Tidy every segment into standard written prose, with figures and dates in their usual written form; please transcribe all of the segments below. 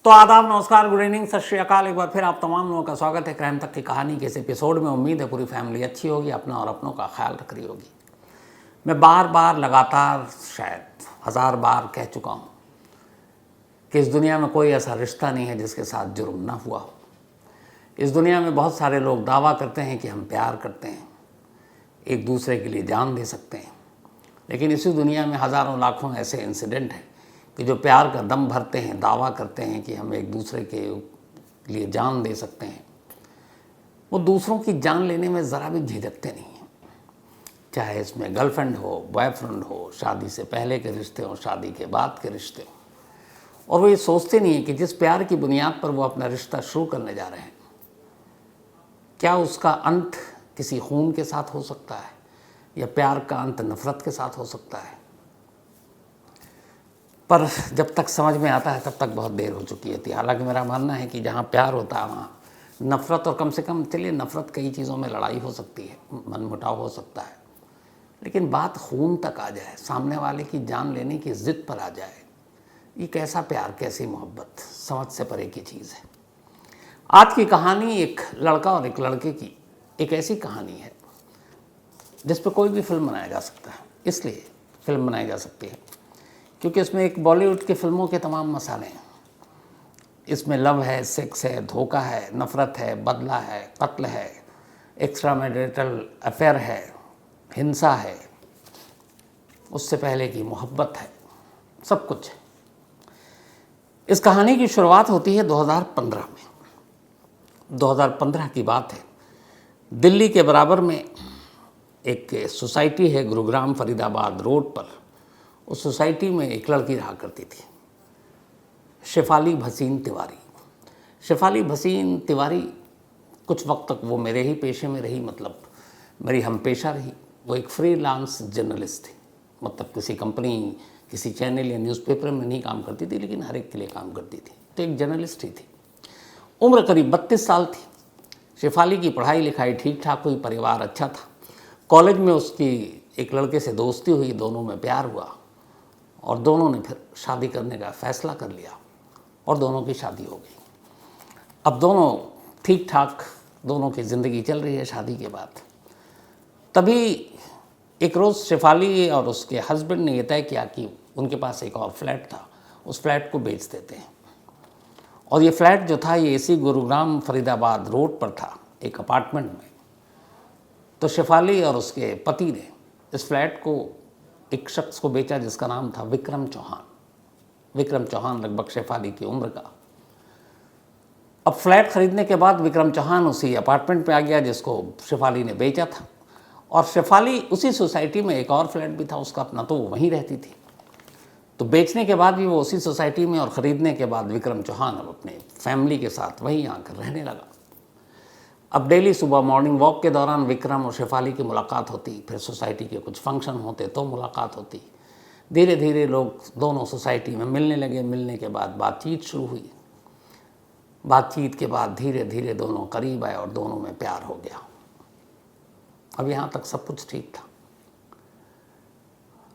तो आदाब, नमस्कार, गुड इवनिंग, सत श्री अकाल। एक बार फिर आप तमाम लोगों का स्वागत है क्राइम तक की कहानी के इस एपिसोड में। उम्मीद है पूरी फैमिली अच्छी होगी, अपना और अपनों का ख्याल रख रही होगी। मैं बार बार लगातार शायद 1000 बार कह चुका हूँ कि इस दुनिया में कोई ऐसा रिश्ता नहीं है जिसके साथ जुर्म ना हुआ हो। इस दुनिया में बहुत सारे लोग दावा करते हैं कि हम प्यार करते हैं, एक दूसरे के लिए जान दे सकते हैं, लेकिन इसी दुनिया में हज़ारों लाखों ऐसे इंसिडेंट हैं कि जो प्यार का दम भरते हैं, दावा करते हैं कि हम एक दूसरे के लिए जान दे सकते हैं, वो दूसरों की जान लेने में ज़रा भी झिझकते नहीं हैं। चाहे इसमें गर्लफ्रेंड हो, बॉयफ्रेंड हो, शादी से पहले के रिश्ते हों, शादी के बाद के रिश्ते हों, और वो ये सोचते नहीं हैं कि जिस प्यार की बुनियाद पर वो अपना रिश्ता शुरू करने जा रहे हैं, क्या उसका अंत किसी खून के साथ हो सकता है या प्यार का अंत नफ़रत के साथ हो सकता है। पर जब तक समझ में आता है तब तक बहुत देर हो चुकी होती है। हालांकि मेरा मानना है कि जहाँ प्यार होता है वहाँ नफ़रत, और कम से कम चलिए नफ़रत कई चीज़ों में लड़ाई हो सकती है, मनमुटाव हो सकता है, लेकिन बात खून तक आ जाए, सामने वाले की जान लेने की ज़िद पर आ जाए, ये कैसा प्यार, कैसी मोहब्बत, समझ से परे की चीज़ है। आज की कहानी एक लड़का और एक लड़के की एक ऐसी कहानी है जिस पर कोई भी फिल्म बनाया जा सकता है। इसलिए फिल्म बनाई जा सकती है क्योंकि इसमें एक बॉलीवुड की फिल्मों के तमाम मसाले हैं। इसमें लव है, सेक्स है, धोखा है, नफ़रत है, बदला है, कत्ल है, एक्स्ट्रा मैरिटल अफेयर है, हिंसा है, उससे पहले की मोहब्बत है, सब कुछ है। इस कहानी की शुरुआत होती है 2015 में। 2015 की बात है। दिल्ली के बराबर में एक सोसाइटी है, गुरुग्राम फरीदाबाद रोड पर। उस सोसाइटी में एक लड़की रहा करती थी, शेफाली भसीन तिवारी। शेफाली भसीन तिवारी कुछ वक्त तक वो मेरे ही पेशे में रही, मतलब मेरी हम पेशा रही। वो एक फ्रीलांस जर्नलिस्ट थी, मतलब किसी कंपनी, किसी चैनल या न्यूज़पेपर में नहीं काम करती थी, लेकिन हर एक के लिए काम करती थी। तो एक जर्नलिस्ट ही थी। उम्र करीब 32 साल थी। शेफाली की पढ़ाई लिखाई ठीक ठाक हुई, परिवार अच्छा था। कॉलेज में उसकी एक लड़के से दोस्ती हुई, दोनों में प्यार हुआ और दोनों ने फिर शादी करने का फ़ैसला कर लिया और दोनों की शादी हो गई। अब दोनों ठीक ठाक, दोनों की ज़िंदगी चल रही है शादी के बाद। तभी एक रोज़ शेफाली और उसके हस्बैंड ने यह तय किया कि उनके पास एक और फ्लैट था, उस फ्लैट को बेच देते हैं। और ये फ्लैट जो था ये इसी गुरुग्राम फरीदाबाद रोड पर था, एक अपार्टमेंट में। तो शेफाली और उसके पति ने इस फ्लैट को एक शख्स को बेचा जिसका नाम था विक्रम चौहान। विक्रम चौहान लगभग शेफाली की उम्र का। अब फ्लैट खरीदने के बाद विक्रम चौहान उसी अपार्टमेंट पे आ गया जिसको शेफाली ने बेचा था, और शेफाली उसी सोसाइटी में एक और फ्लैट भी था उसका अपना, तो वो वहीं रहती थी। तो बेचने के बाद भी वो उसी सोसाइटी में, और ख़रीदने के बाद विक्रम चौहान अब अपने फैमिली के साथ वहीं आकर रहने लगा। अब डेली सुबह मॉर्निंग वॉक के दौरान विक्रम और शेफाली की मुलाकात होती, फिर सोसाइटी के कुछ फंक्शन होते तो मुलाकात होती। धीरे धीरे लोग दोनों सोसाइटी में मिलने लगे। मिलने के बाद बातचीत शुरू हुई। बातचीत के बाद धीरे धीरे दोनों करीब आए और दोनों में प्यार हो गया। अब यहाँ तक सब कुछ ठीक था,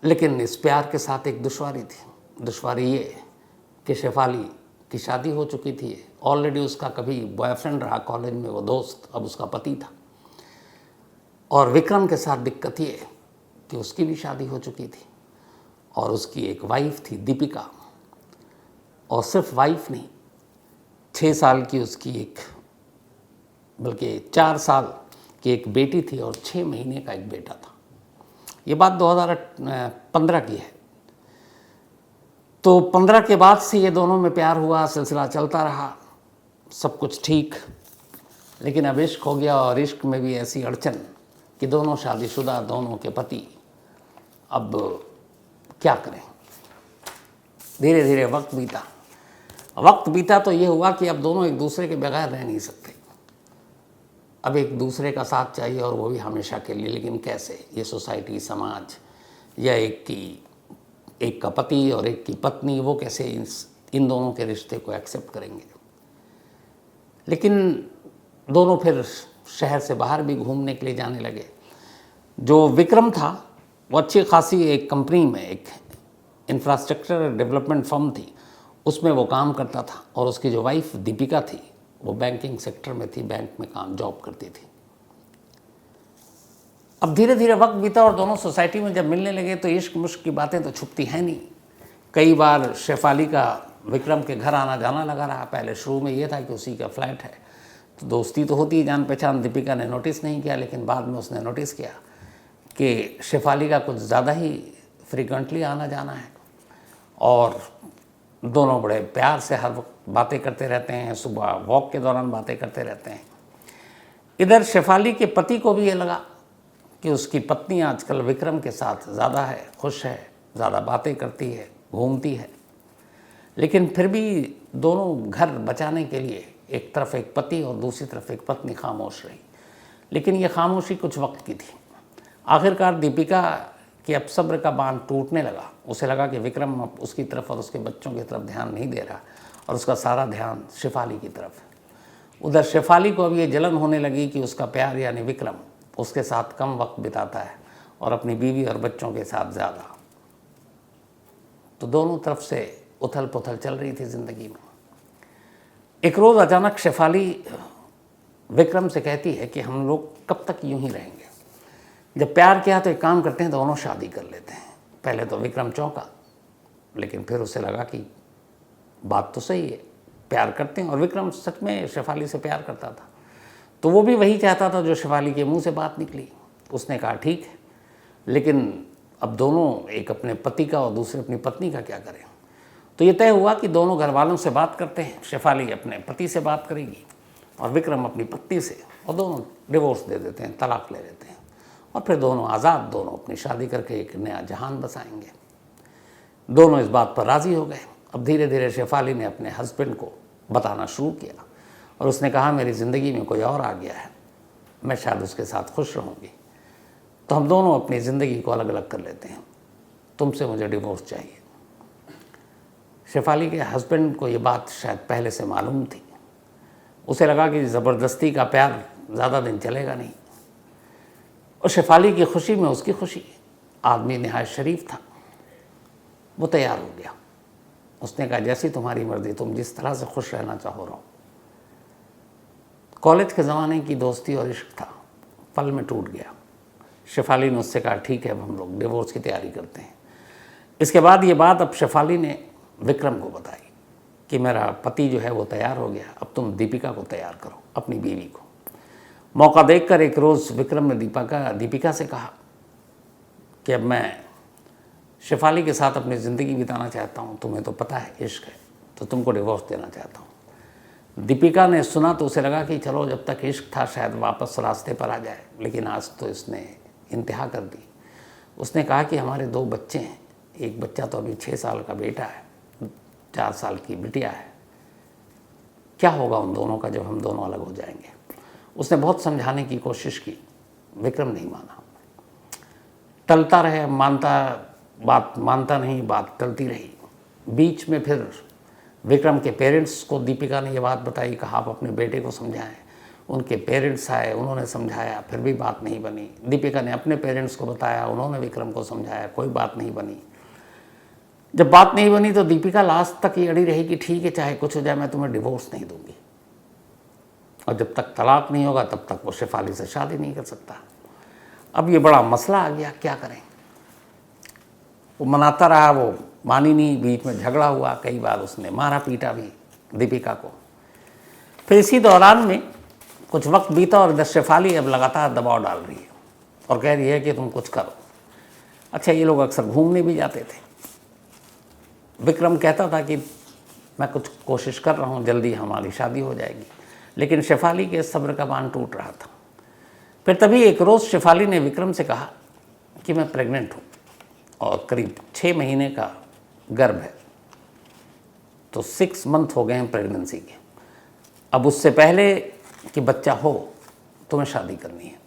लेकिन इस प्यार के साथ एक दुश्वारी थी। दुश्वारी ये कि शेफाली की शादी हो चुकी थी, ऑलरेडी उसका कभी बॉयफ्रेंड रहा कॉलेज में वो दोस्त, अब उसका पति था। और विक्रम के साथ दिक्कत ये कि उसकी भी शादी हो चुकी थी और उसकी एक वाइफ थी दीपिका, और सिर्फ वाइफ नहीं, 6 साल की उसकी एक, बल्कि 4 साल की एक बेटी थी और 6 महीने का एक बेटा था। ये बात 2015 की है। तो 15 के बाद से ये दोनों में प्यार हुआ, सिलसिला चलता रहा, सब कुछ ठीक। लेकिन अब इश्क हो गया, और इश्क में भी ऐसी अड़चन कि दोनों शादीशुदा, दोनों के पति अब क्या करें। धीरे धीरे वक्त बीता तो ये हुआ कि अब दोनों एक दूसरे के बगैर रह नहीं सकते। अब एक दूसरे का साथ चाहिए, और वो भी हमेशा के लिए। लेकिन कैसे? ये सोसाइटी, समाज, या एक का पति और एक की पत्नी, वो कैसे इन दोनों के रिश्ते को एक्सेप्ट करेंगे। लेकिन दोनों फिर शहर से बाहर भी घूमने के लिए जाने लगे। जो विक्रम था वो अच्छी खासी एक कंपनी में, एक इंफ्रास्ट्रक्चर डेवलपमेंट फर्म थी, उसमें वो काम करता था और उसकी जो वाइफ दीपिका थी वो बैंकिंग सेक्टर में थी, बैंक में काम जॉब करती थी। अब धीरे धीरे वक्त बीता और दोनों सोसाइटी में जब मिलने लगे तो इश्क मुश्क की बातें तो छुपती हैं नहीं। कई बार शेफाली का विक्रम के घर आना जाना लगा रहा। पहले शुरू में ये था कि उसी का फ्लैट है तो दोस्ती तो होती है, जान पहचान। दीपिका ने नोटिस नहीं किया, लेकिन बाद में उसने नोटिस किया कि शेफाली का कुछ ज़्यादा ही फ्रीक्वेंटली आना जाना है और दोनों बड़े प्यार से हर वक्त बातें करते रहते हैं, सुबह वॉक के दौरान बातें करते रहते हैं। इधर शेफाली के पति को भी ये लगा कि उसकी पत्नी आजकल विक्रम के साथ ज़्यादा है, खुश है, ज़्यादा बातें करती है, घूमती है। लेकिन फिर भी दोनों घर बचाने के लिए एक तरफ एक पति और दूसरी तरफ एक पत्नी खामोश रही। लेकिन ये खामोशी कुछ वक्त की थी। आखिरकार दीपिका के अब सब्र का बांध टूटने लगा। उसे लगा कि विक्रम अब उसकी तरफ और उसके बच्चों की तरफ ध्यान नहीं दे रहा और उसका सारा ध्यान शेफाली की तरफ है। उधर शेफाली को अब ये जलन होने लगी कि उसका प्यार यानी विक्रम उसके साथ कम वक्त बिताता है और अपनी बीवी और बच्चों के साथ ज़्यादा। तो दोनों तरफ से उथल पुथल चल रही थी ज़िंदगी में। एक रोज़ अचानक शेफाली विक्रम से कहती है कि हम लोग कब तक यूं ही रहेंगे। जब प्यार किया तो एक काम करते हैं, दोनों शादी कर लेते हैं। पहले तो विक्रम चौंका, लेकिन फिर उसे लगा कि बात तो सही है, प्यार करते हैं और विक्रम सच में शेफाली से प्यार करता था। तो वो भी वही चाहता था जो शेफाली के मुंह से बात निकली। उसने कहा ठीक है, लेकिन अब दोनों एक अपने पति का और दूसरे अपनी पत्नी का क्या करें। तो ये तय हुआ कि दोनों घर वालों से बात करते हैं। शेफाली अपने पति से बात करेगी और विक्रम अपनी पत्नी से, और दोनों डिवोर्स दे देते हैं, तलाक ले लेते हैं और फिर दोनों आज़ाद, दोनों अपनी शादी करके एक नया जहान बसाएंगे। दोनों इस बात पर राज़ी हो गए। अब धीरे धीरे शेफाली ने अपने हस्बैंड को बताना शुरू किया और उसने कहा मेरी ज़िंदगी में कोई और आ गया है, मैं शायद उसके साथ खुश रहूँगी, तो हम दोनों अपनी ज़िंदगी को अलग अलग कर लेते हैं, तुमसे मुझे डिवोर्स चाहिए। शेफाली के हस्बैंड को ये बात शायद पहले से मालूम थी। उसे लगा कि ज़बरदस्ती का प्यार ज़्यादा दिन चलेगा नहीं और शेफाली की खुशी में उसकी खुशी। आदमी नहायत शरीफ था, वो तैयार हो गया। उसने कहा जैसी तुम्हारी मर्ज़ी, तुम जिस तरह से खुश रहना चाहो रहो। कॉलेज के ज़माने की दोस्ती और इश्क था, पल में टूट गया। शेफाली ने उससे कहा ठीक है, अब हम लोग डिवोर्स की तैयारी करते हैं। इसके बाद ये बात अब शेफाली ने विक्रम को बताई कि मेरा पति जो है वो तैयार हो गया, अब तुम दीपिका को तैयार करो, अपनी बीवी को। मौका देखकर एक रोज़ विक्रम ने दीपिका से कहा कि अब मैं शेफाली के साथ अपनी ज़िंदगी बिताना चाहता हूँ, तुम्हें तो पता है इश्क है, तो तुमको डिवोर्स देना चाहता हूँ। दीपिका ने सुना तो उसे लगा कि चलो जब तक इश्क था शायद वापस रास्ते पर आ जाए, लेकिन आज तो इसने इंतहा कर दी। उसने कहा कि हमारे 2 बच्चे हैं, एक बच्चा तो अभी 6 साल का बेटा है, 4 साल की बिटिया है, क्या होगा उन दोनों का जब हम दोनों अलग हो जाएंगे। उसने बहुत समझाने की कोशिश की, विक्रम नहीं माना, टलता रहे, बात मानता नहीं, बात टलती रही। बीच में फिर विक्रम के पेरेंट्स को दीपिका ने ये बात बताई, कहा आप अपने बेटे को समझाएं। उनके पेरेंट्स आए, उन्होंने समझाया, फिर भी बात नहीं बनी। दीपिका ने अपने पेरेंट्स को बताया, उन्होंने विक्रम को समझाया, कोई बात नहीं बनी। जब बात नहीं बनी तो दीपिका लास्ट तक ये अड़ी रही कि ठीक है, चाहे कुछ हो जाए, मैं तुम्हें डिवोर्स नहीं दूंगी, और जब तक तलाक नहीं होगा तब तक वो शेफाली से शादी नहीं कर सकता। अब ये बड़ा मसला आ गया, क्या करें। वो मनाता रहा, वो मानी नहीं, बीच में झगड़ा हुआ, कई बार उसने मारा पीटा भी दीपिका को। फिर इसी दौरान में कुछ वक्त बीता और शेफाली अब लगातार दबाव डाल रही है और कह रही है कि तुम कुछ करो। अच्छा, ये लोग अक्सर घूमने भी जाते थे। विक्रम कहता था कि मैं कुछ कोशिश कर रहा हूँ, जल्दी हमारी शादी हो जाएगी, लेकिन शेफाली के सब्र का बांध टूट रहा था। फिर तभी एक रोज़ शेफाली ने विक्रम से कहा कि मैं प्रेग्नेंट हूँ और करीब 6 महीने का गर्भ है, तो 6 मंथ हो गए हैं प्रेगनेंसी के। अब उससे पहले कि बच्चा हो तुम्हें शादी करनी है,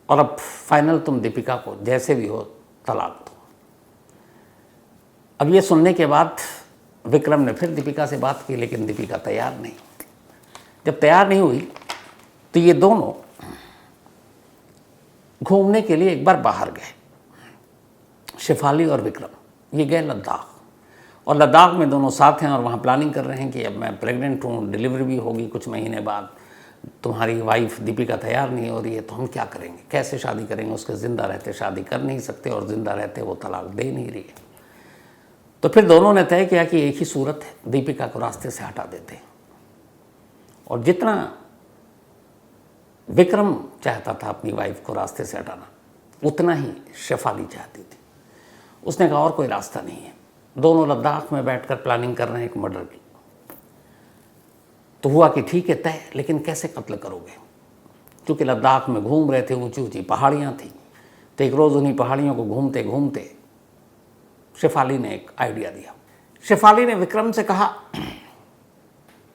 और अब फाइनल तुम दीपिका को जैसे भी हो तलाक दो। अब ये सुनने के बाद विक्रम ने फिर दीपिका से बात की, लेकिन दीपिका तैयार नहीं। जब तैयार नहीं हुई तो ये दोनों घूमने के लिए एक बार बाहर गए, शेफाली और विक्रम। ये गए लद्दाख, और लद्दाख में दोनों साथ हैं और वहाँ प्लानिंग कर रहे हैं कि अब मैं प्रेग्नेंट हूँ, डिलीवरी भी होगी कुछ महीने बाद, तुम्हारी वाइफ दीपिका तैयार नहीं हो रही है, तो हम क्या करेंगे, कैसे शादी करेंगे। उसके ज़िंदा रहते शादी कर नहीं सकते और ज़िंदा रहते वो तलाक दे नहीं रही है। तो फिर दोनों ने तय किया कि एक ही सूरत है, दीपिका को रास्ते से हटा देते हैं। और जितना विक्रम चाहता था अपनी वाइफ को रास्ते से हटाना, उतना ही शेफाली चाहती थी। उसने कहा और कोई रास्ता नहीं है। दोनों लद्दाख में बैठकर प्लानिंग कर रहे हैं एक मर्डर की। तो हुआ कि ठीक है तय, लेकिन कैसे कत्ल करोगे। क्योंकि लद्दाख में घूम रहे थे, ऊंची ऊंची पहाड़ियाँ थी, तो एक रोज़ उन्हीं पहाड़ियों को घूमते घूमते शेफाली ने एक आइडिया दिया। शेफाली ने विक्रम से कहा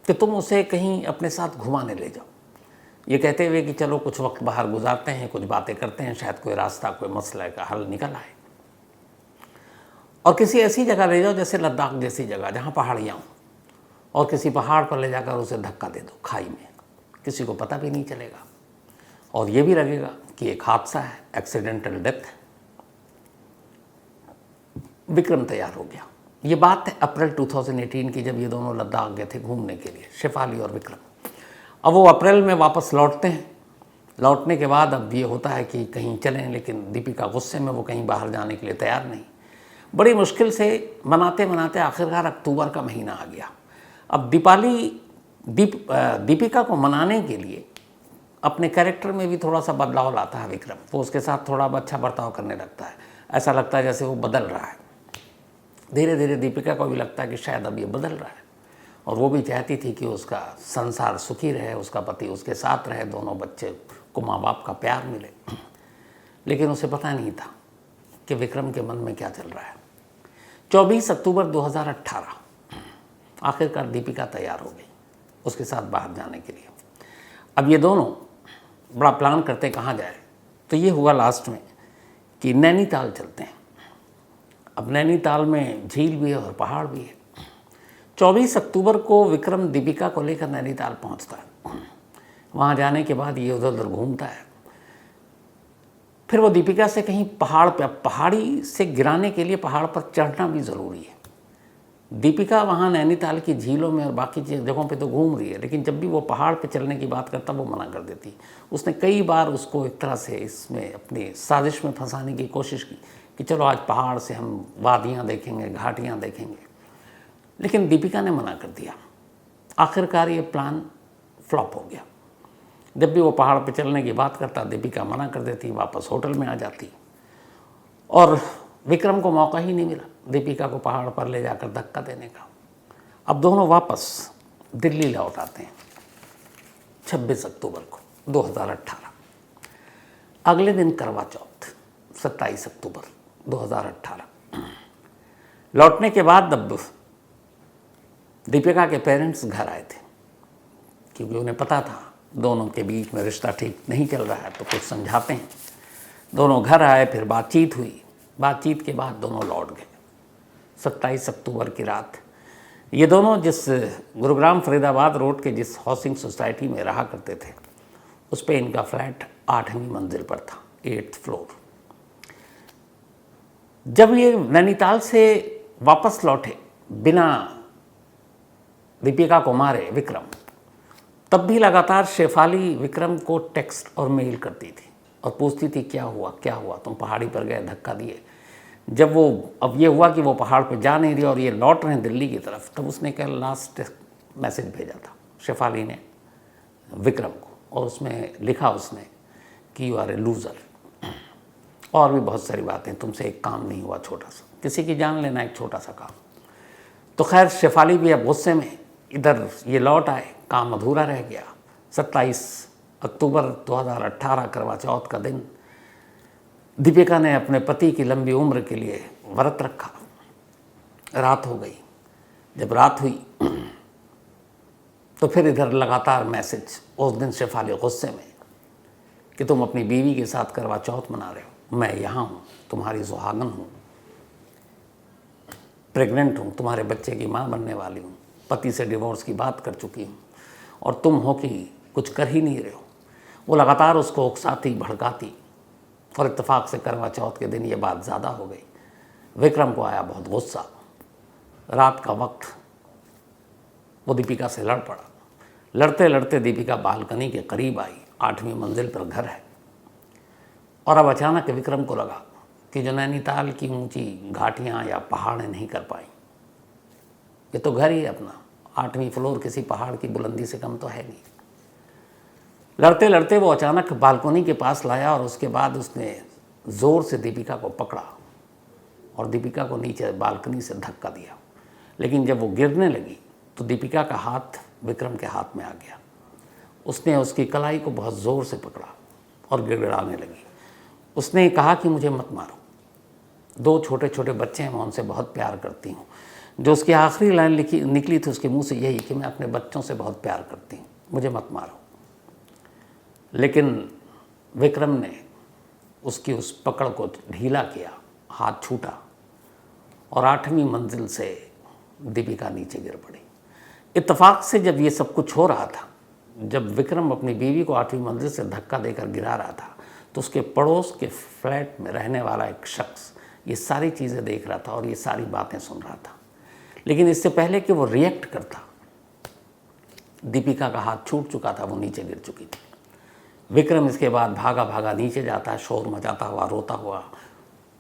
कि तुम उसे कहीं अपने साथ घुमाने ले जाओ, ये कहते हुए कि चलो कुछ वक्त बाहर गुजारते हैं, कुछ बातें करते हैं, शायद कोई रास्ता, कोई मसले का हल निकल आए। और किसी ऐसी जगह ले जाओ जैसे लद्दाख जैसी जगह जहाँ पहाड़ियाँ हों, और किसी पहाड़ पर ले जाकर उसे धक्का दे दो खाई में, किसी को पता भी नहीं चलेगा और ये भी लगेगा कि एक हादसा है, एक्सीडेंटल डेथ है। विक्रम तैयार हो गया। ये बात है अप्रैल 2018 की, जब ये दोनों लद्दाख गए थे घूमने के लिए, शेफाली और विक्रम। अब वो अप्रैल में वापस लौटते हैं। लौटने के बाद अब ये होता है कि कहीं चलें, लेकिन दीपिका गुस्से में, वो कहीं बाहर जाने के लिए तैयार नहीं। बड़ी मुश्किल से मनाते मनाते आखिरकार अक्टूबर का महीना आ गया। अब दीपिका को मनाने के लिए अपने कैरेक्टर में भी थोड़ा सा बदलाव लाता है विक्रम। वो उसके साथ थोड़ा अच्छा बर्ताव करने लगता है, ऐसा लगता है जैसे वो बदल रहा है। धीरे धीरे दीपिका को भी लगता है कि शायद अब ये बदल रहा है, और वो भी चाहती थी कि उसका संसार सुखी रहे, उसका पति उसके साथ रहे, दोनों बच्चे को माँ बाप का प्यार मिले। लेकिन उसे पता नहीं था कि विक्रम के मन में क्या चल रहा है। 24 अक्टूबर 2018 आखिरकार दीपिका तैयार हो गई उसके साथ बाहर जाने के लिए। अब ये दोनों बड़ा प्लान करते कहाँ जाए, तो ये हुआ लास्ट में कि नैनीताल चलते हैं। अब नैनीताल में झील भी है और पहाड़ भी है। 24 अक्टूबर को विक्रम दीपिका को लेकर नैनीताल पहुंचता है। वहाँ जाने के बाद ये उधर उधर घूमता है। फिर वो दीपिका से कहीं पहाड़ी से गिराने के लिए पहाड़ पर चढ़ना भी ज़रूरी है। दीपिका वहाँ नैनीताल की झीलों में और बाकी जगहों पे तो घूम रही है, लेकिन जब भी वो पहाड़ पे चलने की बात करता वो मना कर देती। उसने कई बार उसको एक तरह से इसमें अपनी साजिश में फंसाने की कोशिश की कि चलो आज पहाड़ से हम वादियाँ देखेंगे, घाटियाँ देखेंगे, लेकिन दीपिका ने मना कर दिया। आखिरकार ये प्लान फ्लॉप हो गया। जब भी वो पहाड़ पे चलने की बात करता दीपिका मना कर देती, वापस होटल में आ जाती, और विक्रम को मौका ही नहीं मिला दीपिका को पहाड़ पर ले जाकर धक्का देने का। अब दोनों वापस दिल्ली लौट आते हैं 26 अक्टूबर को 2018। अगले दिन करवा चौथ 27 अक्टूबर 2018। लौटने के बाद अब दीपिका के पेरेंट्स घर आए थे, क्योंकि उन्हें पता था दोनों के बीच में रिश्ता ठीक नहीं चल रहा है, तो कुछ समझाते हैं। दोनों घर आए, फिर बातचीत हुई। बातचीत के बाद दोनों लौट गए। 27 अक्टूबर की रात ये दोनों जिस गुरुग्राम फरीदाबाद रोड के जिस हाउसिंग सोसाइटी में रहा करते थे, उस पर इनका फ्लैट 8वीं मंजिल पर था, 8th फ्लोर। जब ये नैनीताल से वापस लौटे बिना दीपिका को मारे विक्रम, तब भी लगातार शेफाली विक्रम को टेक्स्ट और मेल करती थी और पूछती थी क्या हुआ, तुम पहाड़ी पर गए, धक्का दिए। जब वो अब ये हुआ कि वो पहाड़ पर जा नहीं रही और ये लौट रहे हैं दिल्ली की तरफ, तब उसने कल लास्ट मैसेज भेजा था शेफाली ने विक्रम को, और उसमें लिखा उसने कि यू आर ए लूज़र, और भी बहुत सारी बातें, तुमसे एक काम नहीं हुआ छोटा सा, किसी की जान लेना एक छोटा सा काम। तो खैर शेफाली भी अब गुस्से में इधर ये लौट आए, काम अधूरा रह गया। 27 अक्टूबर 2018 करवा चौथ का दिन दीपिका ने अपने पति की लंबी उम्र के लिए व्रत रखा। रात हो गई। जब रात हुई तो फिर इधर लगातार मैसेज। उस दिन शेफाली गुस्से में कि तुम अपनी बीवी के साथ करवा चौथ मना रहे हो, मैं यहाँ हूँ, तुम्हारी सुहागन हूँ, प्रेग्नेंट हूँ, तुम्हारे बच्चे की माँ बनने वाली हूँ, पति से डिवोर्स की बात कर चुकी हूँ, और तुम हो कि कुछ कर ही नहीं रहे हो। वो लगातार उसको उकसाती भड़काती, और इत्तेफाक से करवा चौथ के दिन ये बात ज़्यादा हो गई। विक्रम को आया बहुत गुस्सा। रात का वक्त वो दीपिका से लड़ पड़ा। लड़ते लड़ते दीपिका बालकनी के करीब आई, 8वीं मंजिल पर घर है। और अब अचानक विक्रम को लगा कि जो नैनीताल की ऊंची घाटियाँ या पहाड़ें नहीं कर पाई, ये तो घर ही है अपना, 8वीं फ्लोर किसी पहाड़ की बुलंदी से कम तो है नहीं। लड़ते लड़ते वो अचानक बालकनी के पास लाया और उसके बाद उसने ज़ोर से दीपिका को पकड़ा और दीपिका को नीचे बालकनी से धक्का दिया। लेकिन जब वो गिरने लगी तो दीपिका का हाथ विक्रम के हाथ में आ गया। उसने उसकी कलाई को बहुत ज़ोर से पकड़ा और गिड़गिड़ाने लगी। उसने कहा कि मुझे मत मारो, 2 छोटे छोटे बच्चे हैं, मैं उनसे बहुत प्यार करती हूँ। जो उसकी आखिरी लाइन निकली थी उसके मुंह से यही कि मैं अपने बच्चों से बहुत प्यार करती हूँ, मुझे मत मारो। लेकिन विक्रम ने उसकी उस पकड़ को ढीला किया, हाथ छूटा और 8वीं मंजिल से दीपिका नीचे गिर पड़ी। इत्तेफाक से जब ये सब कुछ हो रहा था, जब विक्रम अपनी बीवी को 8वीं मंजिल से धक्का देकर गिरा रहा था, तो उसके पड़ोस के फ्लैट में रहने वाला एक शख्स ये सारी चीज़ें देख रहा था और ये सारी बातें सुन रहा था। लेकिन इससे पहले कि वो रिएक्ट करता, दीपिका का हाथ छूट चुका था, वो नीचे गिर चुकी थी। विक्रम इसके बाद भागा भागा नीचे जाता है, शोर मचाता हुआ, रोता हुआ।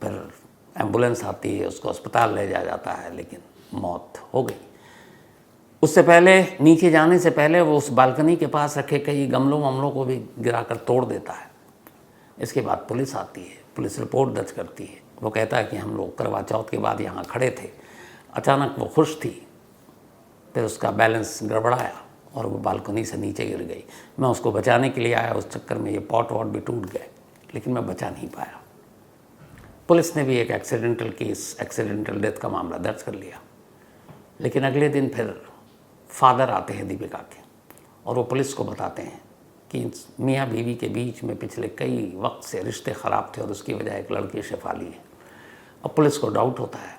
फिर एम्बुलेंस आती है, उसको अस्पताल ले जाया जाता है, लेकिन मौत हो गई। उससे पहले, नीचे जाने से पहले वो उस बालकनी के पास रखे कई गमलों वमलों को भी गिराकर तोड़ देता है। इसके बाद पुलिस आती है, पुलिस रिपोर्ट दर्ज करती है। वो कहता है कि हम लोग करवा चौथ के बाद यहाँ खड़े थे, अचानक वो खुश थी, फिर उसका बैलेंस गड़बड़ाया और वो बालकनी से नीचे गिर गई। मैं उसको बचाने के लिए आया, उस चक्कर में ये पॉट वॉट भी टूट गए, लेकिन मैं बचा नहीं पाया। पुलिस ने भी एक एक्सीडेंटल केस, एक्सीडेंटल डेथ का मामला दर्ज कर लिया। लेकिन अगले दिन फिर फादर आते हैं दीपिका के और वो पुलिस को बताते हैं कि मियाँ बीवी के बीच में पिछले कई वक्त से रिश्ते ख़राब थे और उसकी वजह एक लड़की शेफाली है। अब पुलिस को डाउट होता है।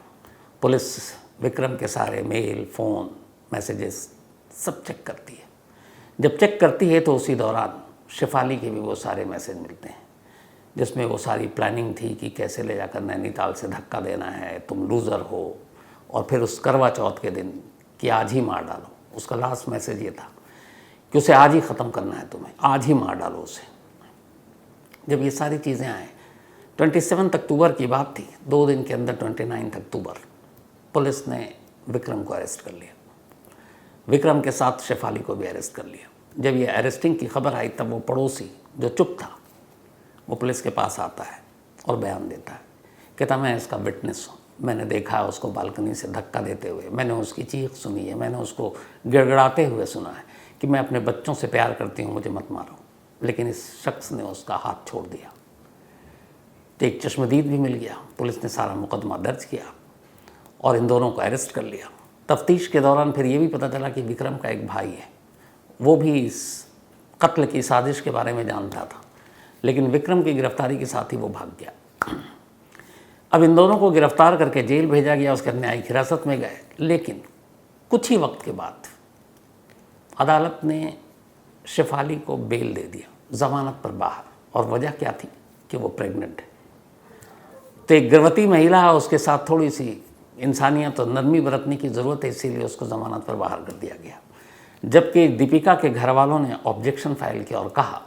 पुलिस विक्रम के सारे मेल, फ़ोन, मैसेजेस सब चेक करती है। जब चेक करती है तो उसी दौरान शेफाली के भी वो सारे मैसेज मिलते हैं जिसमें वो सारी प्लानिंग थी कि कैसे ले जाकर नैनीताल से धक्का देना है, तुम लूज़र हो, और फिर उस करवा चौथ के दिन कि आज ही मार डालो। उसका लास्ट मैसेज ये था कि उसे आज ही ख़त्म करना है, तुम्हें आज ही मार डालो उसे। जब ये सारी चीज़ें आए, 27 अक्टूबर की बात थी, 2 दिन के अंदर 29 अक्टूबर पुलिस ने विक्रम को अरेस्ट कर लिया। विक्रम के साथ शेफाली को भी अरेस्ट कर लिया। जब ये अरेस्टिंग की खबर आई तब वो पड़ोसी जो चुप था वो पुलिस के पास आता है और बयान देता है। कहता मैं इसका विटनेस हूँ, मैंने देखा है उसको बालकनी से धक्का देते हुए, मैंने उसकी चीख सुनी है, मैंने उसको गिड़गिड़ाते हुए सुना है कि मैं अपने बच्चों से प्यार करती हूँ, मुझे मत मारो। लेकिन इस शख्स ने उसका हाथ छोड़ दिया। तो एक चश्मदीद भी मिल गया। पुलिस ने सारा मुकदमा दर्ज किया और इन दोनों को अरेस्ट कर लिया। तफ्तीश के दौरान फिर ये भी पता चला कि विक्रम का एक भाई है, वो भी इस कत्ल की साजिश के बारे में जानता था, लेकिन विक्रम की गिरफ्तारी के साथ ही वो भाग गया। अब इन दोनों को गिरफ्तार करके जेल भेजा गया, उसके न्यायिक हिरासत में गए। लेकिन कुछ ही वक्त के बाद अदालत ने शेफाली को बेल दे दिया, ज़मानत पर बाहर। और वजह क्या थी कि वो प्रेग्नेंट है। तो एक गर्भवती महिला है, उसके साथ थोड़ी सी इंसानियत और नरमी बरतने की ज़रूरत है, इसीलिए उसको ज़मानत पर बाहर कर दिया गया। जबकि दीपिका के घर वालों ने ऑब्जेक्शन फाइल किया और कहा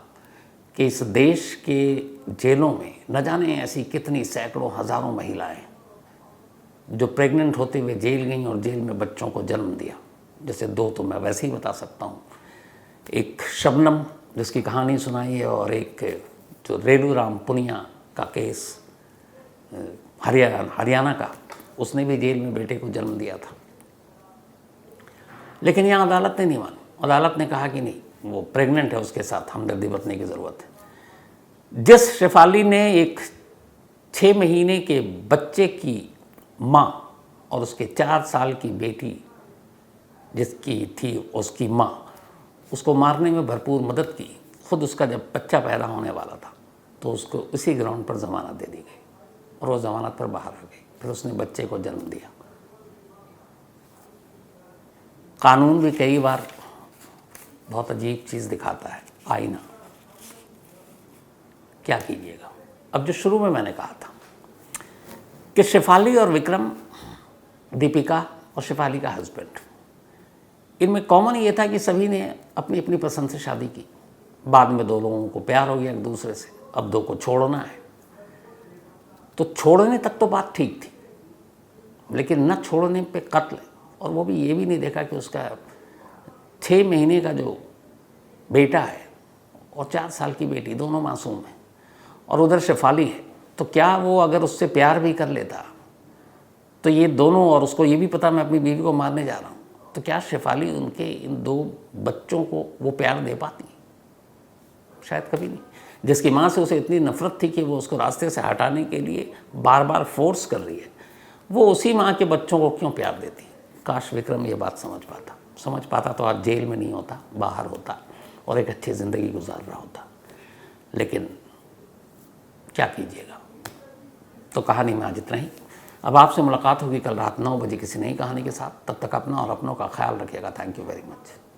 कि इस देश के जेलों में न जाने ऐसी कितनी सैकड़ों हज़ारों महिलाएं जो प्रेग्नेंट होते हुए जेल गईं और जेल में बच्चों को जन्म दिया। जैसे 2 तो मैं वैसे ही बता सकता हूँ, एक शबनम जिसकी कहानी सुनाई है, और एक जो रेलूराम पुनिया का केस हरियाणा का, उसने भी जेल में बेटे को जन्म दिया था। लेकिन यहाँ अदालत ने नहीं मानी। अदालत ने कहा कि नहीं, वो प्रेग्नेंट है, उसके साथ हमदर्दी बरतने की ज़रूरत है। जिस शेफाली ने एक 6 महीने के बच्चे की माँ और उसके 4 साल की बेटी जिसकी थी उसकी माँ, उसको मारने में भरपूर मदद की, खुद उसका जब बच्चा पैदा होने वाला था तो उसको इसी ग्राउंड पर ज़मानत दे दी गई और वो ज़मानत पर बाहर आ गई। फिर उसने बच्चे को जन्म दिया। कानून भी कई बार बहुत अजीब चीज़ दिखाता है, आईना। क्या कीजिएगा। अब जो शुरू में मैंने कहा था कि शेफाली और विक्रम, दीपिका और शेफाली का हस्बैंड। इनमें कॉमन ये था कि सभी ने अपनी अपनी पसंद से शादी की। बाद में दो लोगों को प्यार हो गया एक दूसरे से, अब दो को छोड़ना है। तो छोड़ने तक तो बात ठीक थी, लेकिन न छोड़ने पे कत्ल। और वो भी ये भी नहीं देखा कि उसका 6 महीने का जो बेटा है और 4 साल की बेटी, दोनों मासूम हैं, और उधर शेफाली है। तो क्या वो अगर उससे प्यार भी कर लेता तो ये दोनों, और उसको ये भी पता मैं अपनी बीवी को मारने जा रहा हूँ, तो क्या शेफाली उनके इन 2 बच्चों को वो प्यार दे पाती? शायद कभी नहीं। जिसकी माँ से उसे इतनी नफरत थी कि वो उसको रास्ते से हटाने के लिए बार बार फोर्स कर रही है, वो उसी माँ के बच्चों को क्यों प्यार देती? काश विक्रम ये बात समझ पाता तो आज जेल में नहीं होता, बाहर होता और एक अच्छी ज़िंदगी गुजार रहा होता। लेकिन क्या कीजिएगा। तो कहानी में आज इतना ही। अब आपसे मुलाकात होगी कल रात 9 बजे किसी नई कहानी के साथ। तब तक अपना और अपनों का ख्याल रखिएगा। Thank you very much.